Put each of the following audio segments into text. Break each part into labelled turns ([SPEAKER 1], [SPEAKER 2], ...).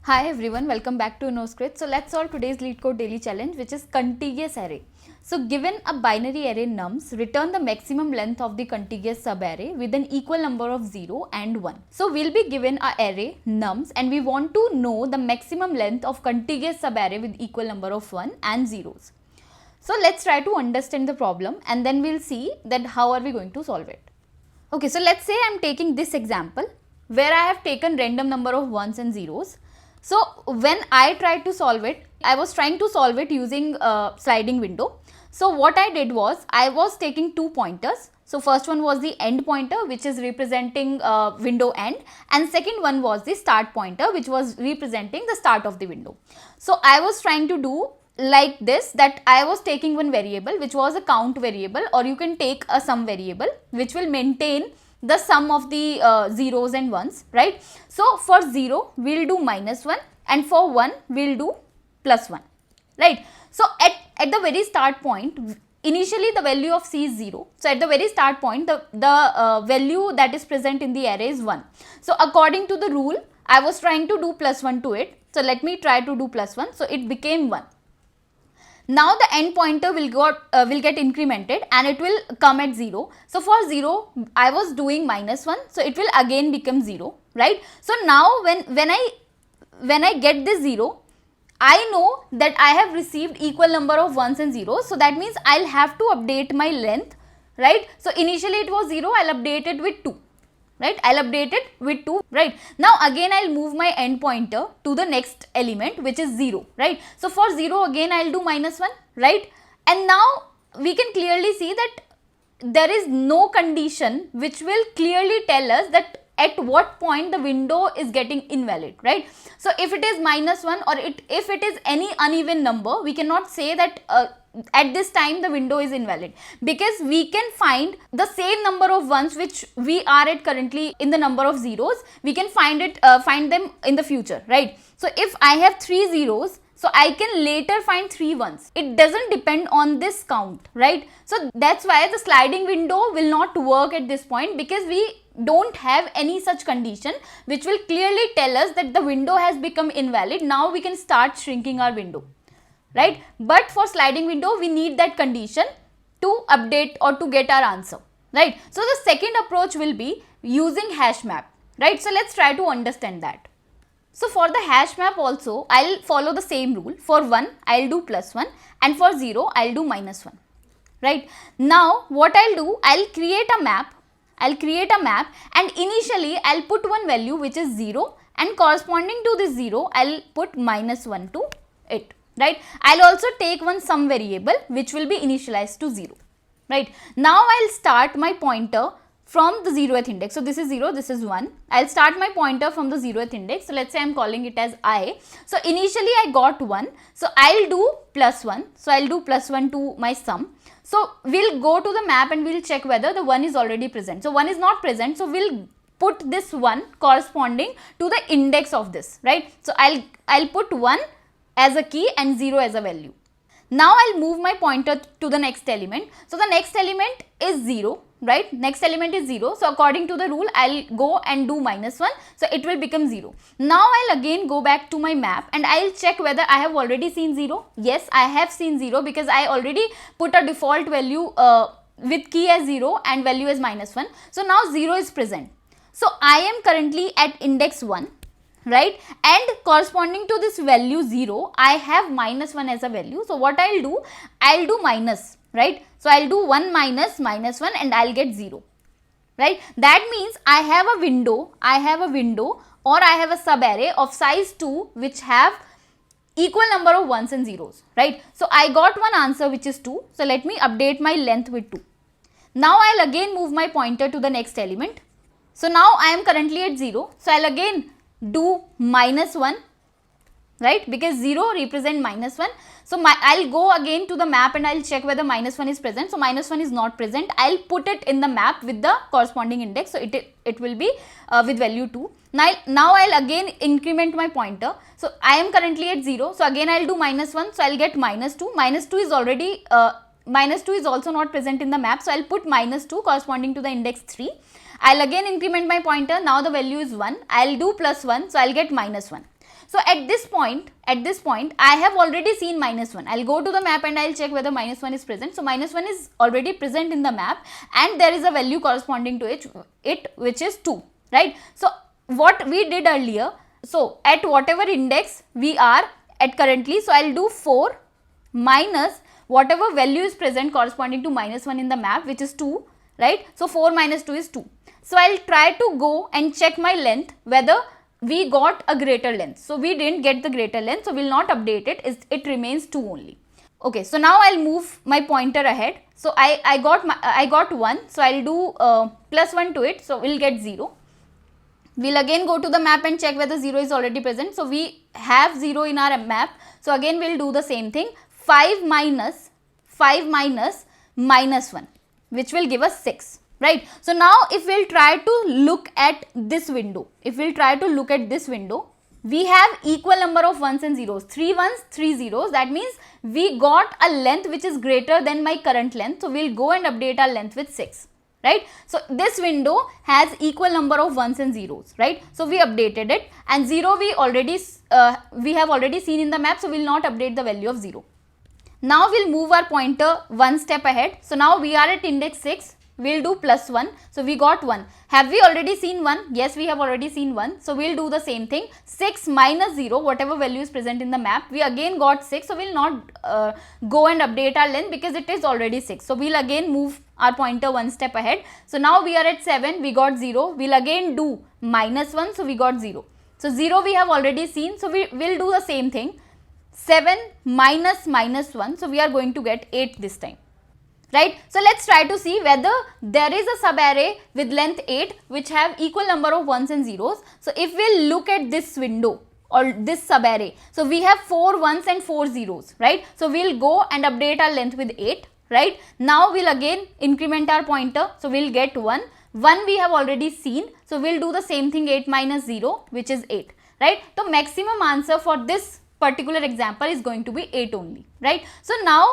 [SPEAKER 1] Hi everyone, welcome back to Innoskrit. So let's solve today's LeetCode daily challenge, which is contiguous array. So given a binary array nums, return the maximum length of the contiguous subarray with an equal number of 0 and 1. So we'll be given a array nums and we want to know the maximum length of contiguous subarray with equal number of 1 and zeros. So let's try to understand the problem and then we'll see that how are we going to solve it. Okay, so let's say I'm taking this example where I have taken random number of ones and zeros. So when I tried to solve it, I was trying to solve it using a sliding window. So what I did was, I was taking two pointers. So first one was the end pointer, which is representing window end, and second one was the start pointer, which was representing the start of the window. So I was trying to do like this, that I was taking one variable which was a count variable, or you can take a sum variable which will maintain the sum of the zeros and ones, right? So for 0 we will do -1 and for 1 we will do +1, right? So at the very start point, initially the value of C is 0. So at the very start point, the value that is present in the array is 1. So according to the rule, I was trying to do +1 to it. So let me try to do +1. So it became 1. Now the end pointer will get incremented and it will come at 0. So for 0, I was doing -1, so it will again become 0, right? So now when I get this 0, I know that I have received equal number of ones and zeros. So that means I'll have to update my length, right? So initially it was 0, I'll update it with 2. Right, I'll update it with 2, right? Now again I'll move my end pointer to the next element, which is 0, right? So for 0 again I'll do -1, right? And now we can clearly see that there is no condition which will clearly tell us that at what point the window is getting invalid, right? So if it is -1 or if it is any uneven number, we cannot say that at this time the window is invalid, because we can find the same number of ones which we are at currently in the number of zeros. We can find them in the future, right? So if I have 3 zeros, so I can later find 3 ones. It doesn't depend on this count, right? So that's why the sliding window will not work at this point, because we don't have any such condition which will clearly tell us that the window has become invalid. Now we can start shrinking our window, right? But for sliding window, we need that condition to update or to get our answer, right? So the second approach will be using HashMap, right? So let's try to understand that. So for the HashMap also, I'll follow the same rule. For 1, I'll do +1 and for 0, I'll do -1, right? Now what I'll do, I'll create a map and initially I'll put one value which is 0, and corresponding to this 0, I'll put -1 to it, right? I'll also take one sum variable which will be initialized to 0, right? Now I'll start my pointer from the 0th index. So this is 0, this is 1. I'll start my pointer from the 0th index. So let's say I'm calling it as I. So initially I got 1. So I'll do +1. So I'll do +1 to my sum. So we'll go to the map and we'll check whether the 1 is already present. So 1 is not present. So we'll put this 1 corresponding to the index of this, right? So I'll put 1 as a key and 0 as a value. Now I'll move my pointer to the next element. So the next element is 0, right? Next element is 0. So according to the rule, I'll go and do -1. So it will become 0. Now I'll again go back to my map and I'll check whether I have already seen 0. Yes, I have seen 0 because I already put a default value with key as 0 and value as -1. So now 0 is present. So I am currently at index 1. Right, and corresponding to this value 0, I have -1 as a value. So what I'll do minus, right? So I'll do 1 minus -1 and I'll get 0, right? That means I have a window or I have a subarray of size 2 which have equal number of ones and zeros, right? So I got one answer which is 2. So let me update my length with 2. Now I'll again move my pointer to the next element. So now I am currently at 0. So I'll again do -1, right, because 0 represent -1. So I'll go again to the map and I'll check whether -1 is present. So -1 is not present. I'll put it in the map with the corresponding index. So it will be with value 2. Now I'll again increment my pointer. So I am currently at 0. So again I'll do -1. So I'll get -2. -2 is already -2 is also not present in the map. So I'll put -2 corresponding to the index 3. I'll again increment my pointer. Now the value is 1. I'll do +1. So I'll get -1. So at this point, I have already seen -1. I'll go to the map and I'll check whether -1 is present. So -1 is already present in the map, and there is a value corresponding to it which is 2, right? So what we did earlier, so at whatever index we are at currently, so I'll do 4 minus whatever value is present corresponding to -1 in the map, which is 2, right? So 4 minus 2 is 2. So I'll try to go and check my length whether we got a greater length. So we didn't get the greater length, so we'll not update it. It remains 2 only. Okay, so now I'll move my pointer ahead. So I got 1, so I'll do +1 to it, so we'll get 0. We'll again go to the map and check whether 0 is already present. So we have 0 in our map. So again we'll do the same thing. 5 minus -1, which will give us 6, right? So now if we'll try to look at this window, we have equal number of ones and zeros, 3 ones, 3 zeros. That means we got a length which is greater than my current length. So we'll go and update our length with 6. Right? So this window has equal number of ones and zeros, right? So we updated it, and 0 we have already seen in the map, so we'll not update the value of 0. Now we'll move our pointer one step ahead. So now we are at index 6. We'll do +1. So we got 1. Have we already seen 1? Yes, we have already seen 1. So we'll do the same thing. 6 minus 0, whatever value is present in the map, we again got 6. So we'll not go and update our length because it is already 6. So we'll again move our pointer one step ahead. So now we are at 7. We got 0. We'll again do -1. So we got 0. So 0 we have already seen. So we will do the same thing. 7 minus -1. So we are going to get 8 this time. Right? So let's try to see whether there is a subarray with length 8 which have equal number of ones and zeros. So if we look at this window or this subarray, so we have 4 ones and 4 zeros, right? So we'll go and update our length with 8, right? Now we'll again increment our pointer, so we'll get 1. 1 we have already seen, so we'll do the same thing, 8 minus 0, which is 8, right? So maximum answer for this particular example is going to be 8 only, right? So now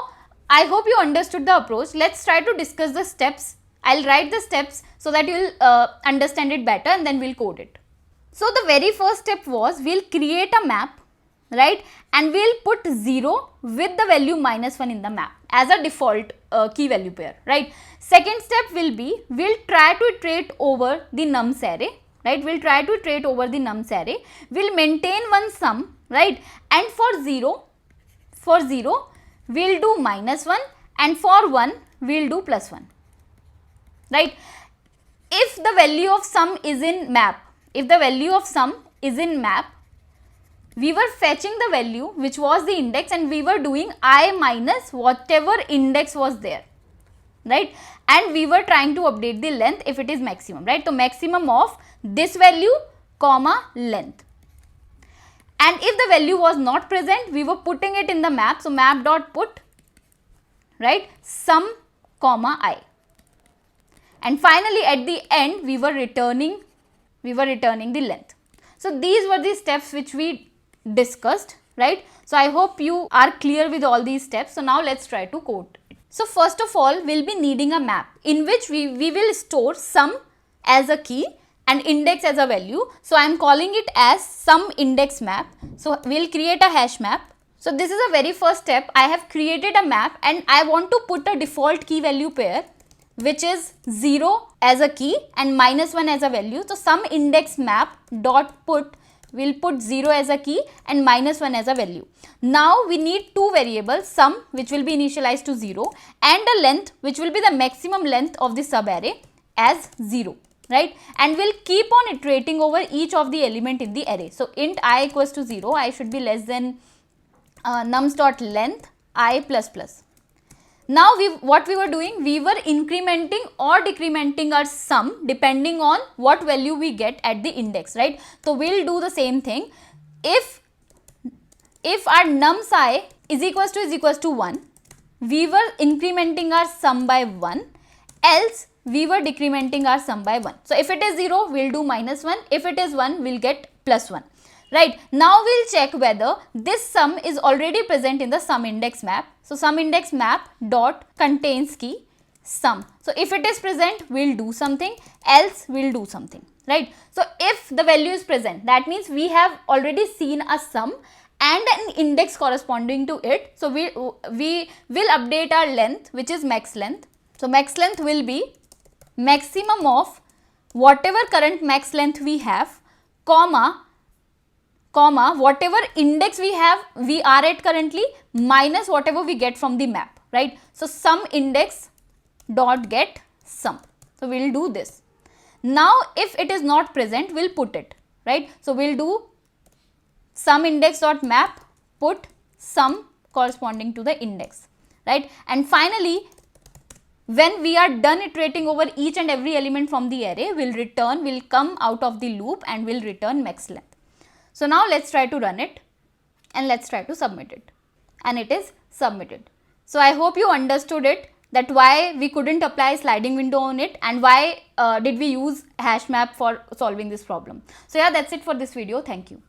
[SPEAKER 1] I hope you understood the approach. Let's try to discuss the steps. I'll write the steps so that you'll understand it better, and then we'll code it. So the very first step was we'll create a map, right? And we'll put 0 with the value -1 in the map as a default key value pair, right? Second step will be we'll try to iterate over the nums array, right? We'll try to iterate over the nums array. We'll maintain one sum, right? And for 0, we'll do -1, and for 1 we'll do +1, right? If the value of sum is in map, we were fetching the value which was the index, and we were doing I minus whatever index was there, right? And we were trying to update the length if it is maximum, right? So maximum of this value comma length. And if the value was not present, we were putting it in the map. So map dot put, right, sum comma I. And finally at the end we were returning the length. So these were the steps which we discussed, right? So I hope you are clear with all these steps. So now let's try to code it. So first of all, we'll be needing a map in which we will store sum as a key and index as a value. So I am calling it as sum index map. So we'll create a hash map. So this is a very first step. I have created a map and I want to put a default key value pair which is 0 as a key and -1 as a value. So sum index map dot put will put 0 as a key and -1 as a value. Now we need two variables, sum which will be initialized to 0 and a length which will be the maximum length of the subarray as 0. Right, and we'll keep on iterating over each of the element in the array. So int I equals to 0, I should be less than nums dot length I plus plus. Now what we were doing, we were incrementing or decrementing our sum depending on what value we get at the index, right? So we'll do the same thing. If our nums I is equals to 1, we were incrementing our sum by 1, else we were decrementing our sum by 1. So if it is 0, we'll do -1. If it is 1, we'll get +1. Right. Now we'll check whether this sum is already present in the sum index map. So sum index map dot contains key. sum. So if it is present, we'll do something, else we'll do something, right? So if the value is present, that means we have already seen a sum and an index corresponding to it. So we will update our length, which is max length. So max length will be maximum of whatever current max length we have, comma whatever index we are at currently, minus whatever we get from the map, right? So sum index dot get sum. So we'll do this. Now if it is not present, we'll put it, right? So we'll do sum index dot map, put sum corresponding to the index, right? And finally, when we are done iterating over each and every element from the array, we'll come out of the loop and we'll return max length. So now let's try to run it and let's try to submit it, and it is submitted. So I hope you understood it, that why we couldn't apply sliding window on it and why did we use HashMap for solving this problem. So yeah, that's it for this video. Thank you.